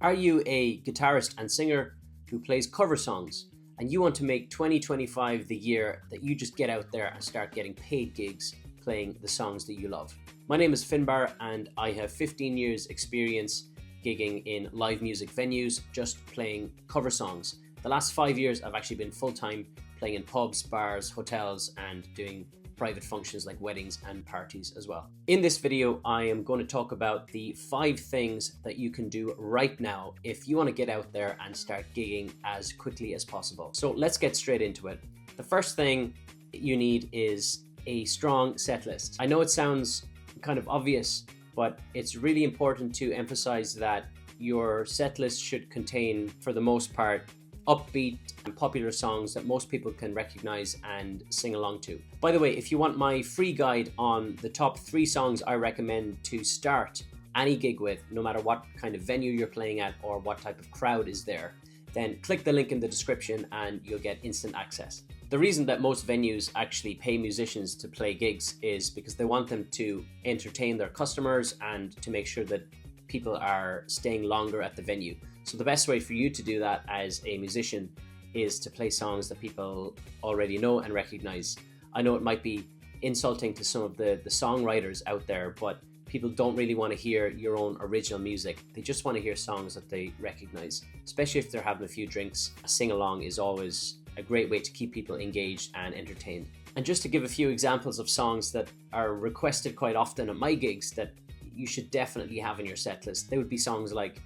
Are you a guitarist and singer who plays cover songs and you want to make 2025 the year that you just get out there and start getting paid gigs playing the songs that you love? My name is Finbar and I have 15 years experience gigging in live music venues, just playing cover songs. The last 5 years I've actually been full-time playing in pubs, bars, hotels and doing private functions like weddings and parties as well. In this video, I am going to talk about the 5 things that you can do right now if you want to get out there and start gigging as quickly as possible. So let's get straight into it. The first thing you need is a strong set list. I know it sounds kind of obvious, but it's really important to emphasize that your set list should contain, for the most part, upbeat and popular songs that most people can recognize and sing along to. By the way, if you want my free guide on the top 3 songs I recommend to start any gig with, no matter what kind of venue you're playing at or what type of crowd is there, then click the link in the description and you'll get instant access. The reason that most venues actually pay musicians to play gigs is because they want them to entertain their customers and to make sure that people are staying longer at the venue. So the best way for you to do that as a musician is to play songs that people already know and recognize. I know it might be insulting to some of the songwriters out there, but people don't really want to hear your own original music. They just want to hear songs that they recognize, especially if they're having a few drinks. A sing-along is always a great way to keep people engaged and entertained. And just to give a few examples of songs that are requested quite often at my gigs that you should definitely have in your set list, they would be songs like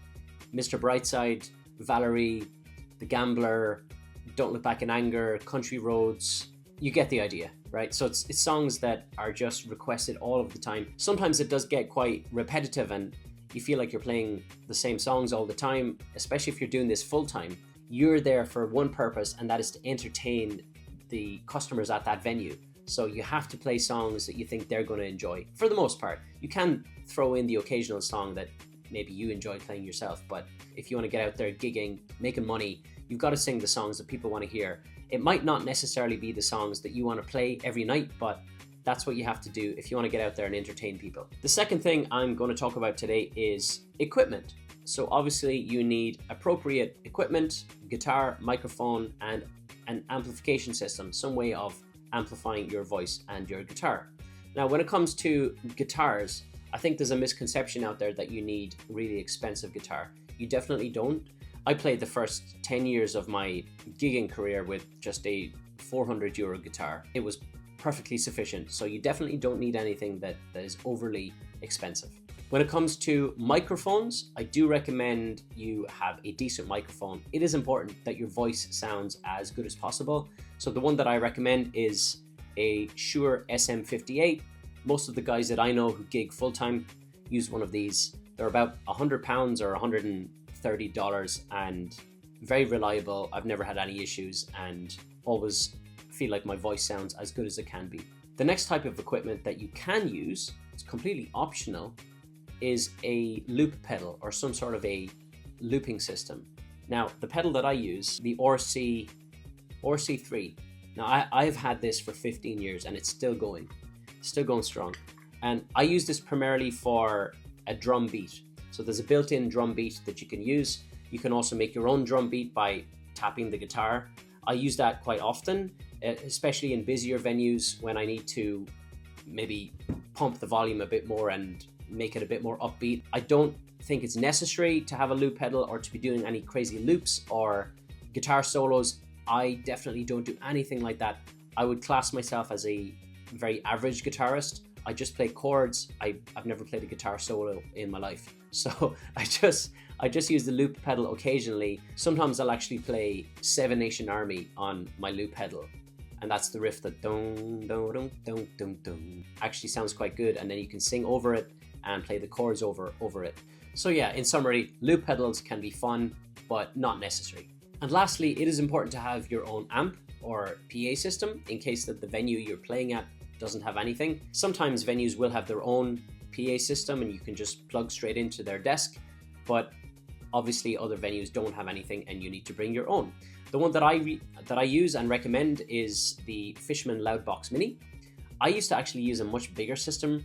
Mr. Brightside, Valerie, The Gambler, Don't Look Back in Anger, Country Roads. You get the idea, right? So it's songs that are just requested all of the time. Sometimes it does get quite repetitive and you feel like you're playing the same songs all the time, especially if you're doing this full time. You're there for one purpose, and that is to entertain the customers at that venue. So you have to play songs that you think they're going to enjoy. For the most part, you can throw in the occasional song that maybe you enjoy playing yourself, but if you want to get out there gigging, making money, you've got to sing the songs that people want to hear. It might not necessarily be the songs that you want to play every night, but that's what you have to do if you want to get out there and entertain people. The second thing I'm going to talk about today is equipment. So obviously you need appropriate equipment, guitar, microphone, and an amplification system, some way of amplifying your voice and your guitar. Now, when it comes to guitars, I think there's a misconception out there that you need really expensive guitar. You definitely don't. I played the first 10 years of my gigging career with just a €400 guitar. It was perfectly sufficient, so you definitely don't need anything that is overly expensive. When it comes to microphones, I do recommend you have a decent microphone. It is important that your voice sounds as good as possible. So the one that I recommend is a Shure SM58. Most of the guys that I know who gig full-time use one of these. They're about £100 or $130 and very reliable. I've never had any issues and always feel like my voice sounds as good as it can be. The next type of equipment that you can use, it's completely optional, is a loop pedal or some sort of a looping system. Now, the pedal that I use, the RC3. Now, I've had this for 15 years and it's still going strong. And I use this primarily for a drum beat. So there's a built-in drum beat that you can use. You can also make your own drum beat by tapping the guitar. I use that quite often, especially in busier venues when I need to maybe pump the volume a bit more and make it a bit more upbeat. I don't think it's necessary to have a loop pedal or to be doing any crazy loops or guitar solos. I definitely don't do anything like that. I would class myself as a very average guitarist. I just play chords. I've never played a guitar solo in my life. So I just use the loop pedal occasionally. Sometimes I'll actually play Seven Nation Army on my loop pedal. And that's the riff that dun dun dun dun dun dun. Actually sounds quite good, and then you can sing over it and play the chords over it. So yeah, in summary, loop pedals can be fun, but not necessary. And lastly, it is important to have your own amp or PA system in case that the venue you're playing at doesn't have anything. Sometimes venues will have their own PA system and you can just plug straight into their desk, but obviously other venues don't have anything and you need to bring your own. The one that I use and recommend is the Fishman Loudbox Mini. I used to actually use a much bigger system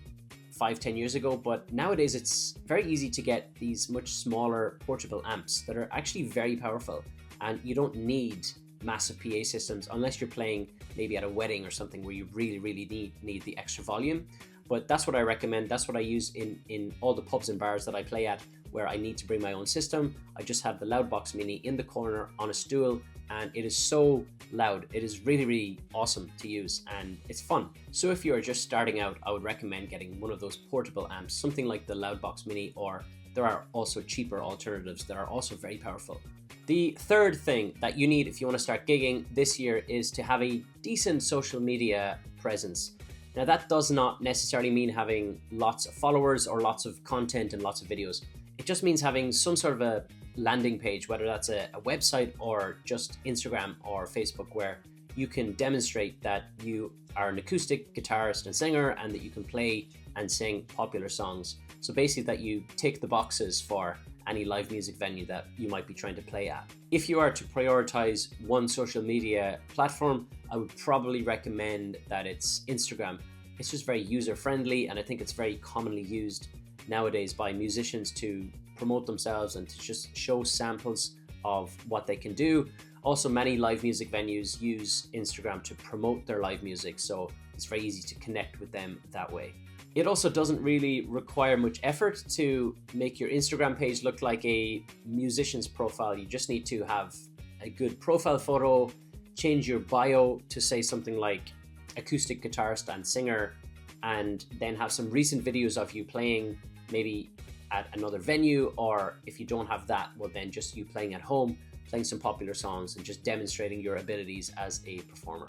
5-10 years ago, but nowadays it's very easy to get these much smaller portable amps that are actually very powerful, and you don't need massive PA systems unless you're playing maybe at a wedding or something where you really need the extra volume. But that's what I recommend. That's what I use in all the pubs and bars that I play at, where I need to bring my own system. I just have the Loudbox Mini in the corner on a stool, and it is so loud. It is really awesome to use, and it's fun. So if you are just starting out, I would recommend getting one of those portable amps, something like the Loudbox Mini, or there are also cheaper alternatives that are also very powerful. The third thing that you need if you want to start gigging this year is to have a decent social media presence. Now, that does not necessarily mean having lots of followers or lots of content and lots of videos. It just means having some sort of a landing page, whether that's a website or just Instagram or Facebook, where you can demonstrate that you are an acoustic guitarist and singer and that you can play and sing popular songs. So basically that you tick the boxes for any live music venue that you might be trying to play at. If you are to prioritize one social media platform, I would probably recommend that it's Instagram. It's just very user friendly, and I think it's very commonly used nowadays by musicians to promote themselves and to just show samples of what they can do. Also, many live music venues use Instagram to promote their live music, so it's very easy to connect with them that way. It also doesn't really require much effort to make your Instagram page look like a musician's profile. You just need to have a good profile photo, change your bio to say something like acoustic guitarist and singer, and then have some recent videos of you playing maybe at another venue, or if you don't have that, well then just you playing at home, playing some popular songs and just demonstrating your abilities as a performer.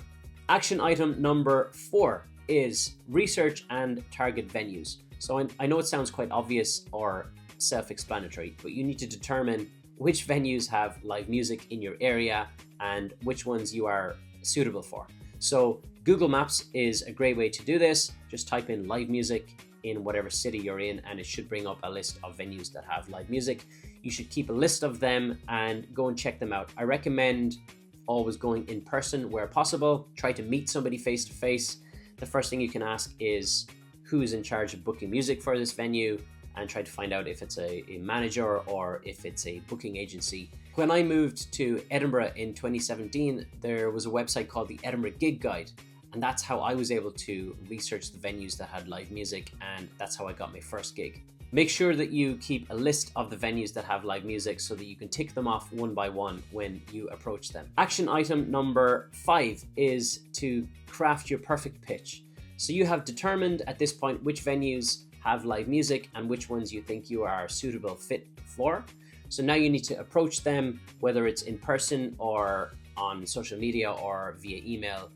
Action item number 4 is research and target venues. So I know it sounds quite obvious or self-explanatory, but you need to determine which venues have live music in your area and which ones you are suitable for. So Google Maps is a great way to do this. Just type in live music in whatever city you're in, and it should bring up a list of venues that have live music. You should keep a list of them and go and check them out. I recommend always going in person where possible. Try to meet somebody face to face. The first thing you can ask is who is in charge of booking music for this venue, and try to find out if it's a manager or if it's a booking agency. When I moved to Edinburgh in 2017, there was a website called the Edinburgh Gig Guide, and that's how I was able to research the venues that had live music, and that's how I got my first gig. Make sure that you keep a list of the venues that have live music so that you can tick them off one by one when you approach them. Action item number 5 is to craft your perfect pitch. So you have determined at this point which venues have live music and which ones you think you are a suitable fit for. So now you need to approach them, whether it's in person or on social media or via email.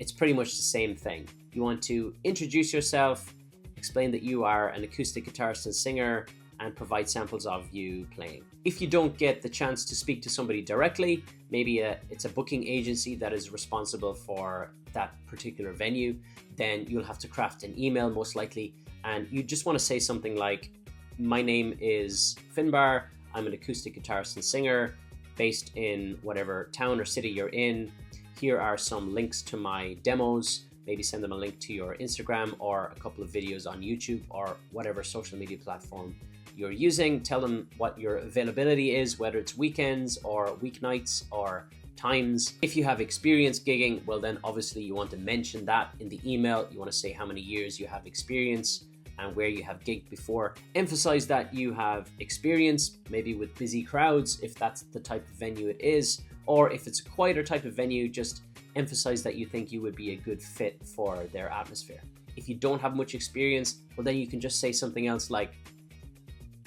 It's pretty much the same thing. You want to introduce yourself, explain that you are an acoustic guitarist and singer, and provide samples of you playing. If you don't get the chance to speak to somebody directly, maybe it's a booking agency that is responsible for that particular venue, then you'll have to craft an email most likely, and you just want to say something like, my name is Finbar, I'm an acoustic guitarist and singer based in whatever town or city you're in. Here are some links to my demos. Maybe send them a link to your Instagram or a couple of videos on YouTube or whatever social media platform you're using. Tell them what your availability is, whether it's weekends or weeknights or times. If you have experience gigging, well then obviously you want to mention that in the email. You want to say how many years you have experience and where you have gigged before. Emphasize that you have experience, maybe with busy crowds, if that's the type of venue it is, or if it's a quieter type of venue, just emphasize that you think you would be a good fit for their atmosphere. If you don't have much experience, well then you can just say something else like,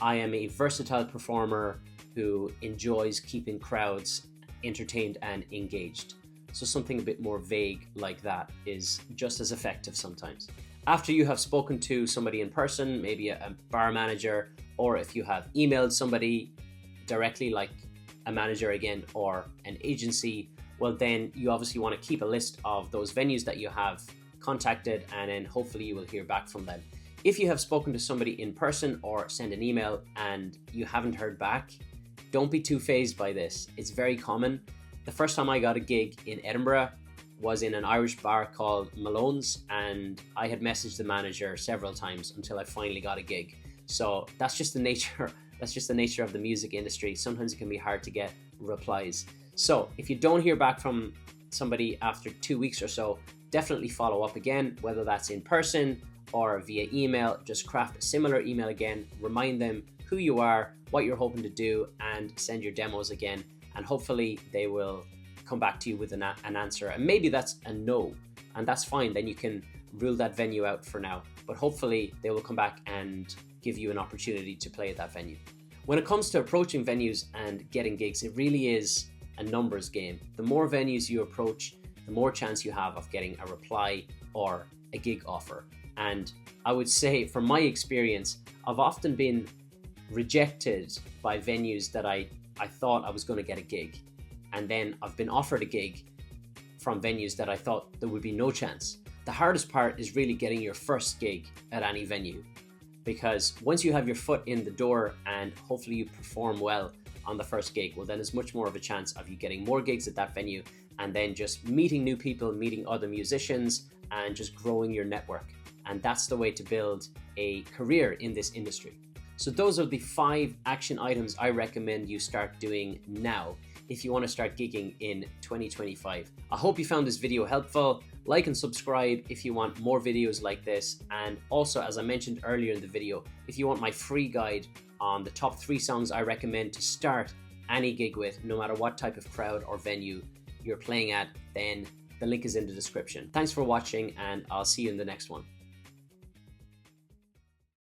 I am a versatile performer who enjoys keeping crowds entertained and engaged. So something a bit more vague like that is just as effective sometimes. After you have spoken to somebody in person, maybe a bar manager, or if you have emailed somebody directly like a manager again or an agency, well then you obviously want to keep a list of those venues that you have contacted, and then hopefully you will hear back from them. If you have spoken to somebody in person or send an email and you haven't heard back, don't be too fazed by this. It's very common. The first time I got a gig in Edinburgh was in an Irish bar called Malone's, and I had messaged the manager several times until I finally got a gig. So that's just the nature. That's just the nature of the music industry. Sometimes it can be hard to get replies. So if you don't hear back from somebody after 2 weeks or so, definitely follow up again, whether that's in person or via email. Just craft a similar email again, remind them who you are, what you're hoping to do, and send your demos again. And hopefully they will come back to you with an answer. And maybe that's a no, and that's fine. Then you can rule that venue out for now. But hopefully they will come back and give you an opportunity to play at that venue. When it comes to approaching venues and getting gigs, it really is a numbers game. The more venues you approach, the more chance you have of getting a reply or a gig offer. And I would say, from my experience, I've often been rejected by venues that I thought I was going to get a gig. And then I've been offered a gig from venues that I thought there would be no chance. The hardest part is really getting your first gig at any venue, because once you have your foot in the door and hopefully you perform well on the first gig, well, then there's much more of a chance of you getting more gigs at that venue, and then just meeting new people, meeting other musicians, and just growing your network. And that's the way to build a career in this industry. So those are the 5 action items I recommend you start doing now if you want to start gigging in 2025. I hope you found this video helpful. Like and subscribe if you want more videos like this. And also, as I mentioned earlier in the video, if you want my free guide on the top 3 songs I recommend to start any gig with, no matter what type of crowd or venue you're playing at, then the link is in the description. Thanks for watching, and I'll see you in the next one.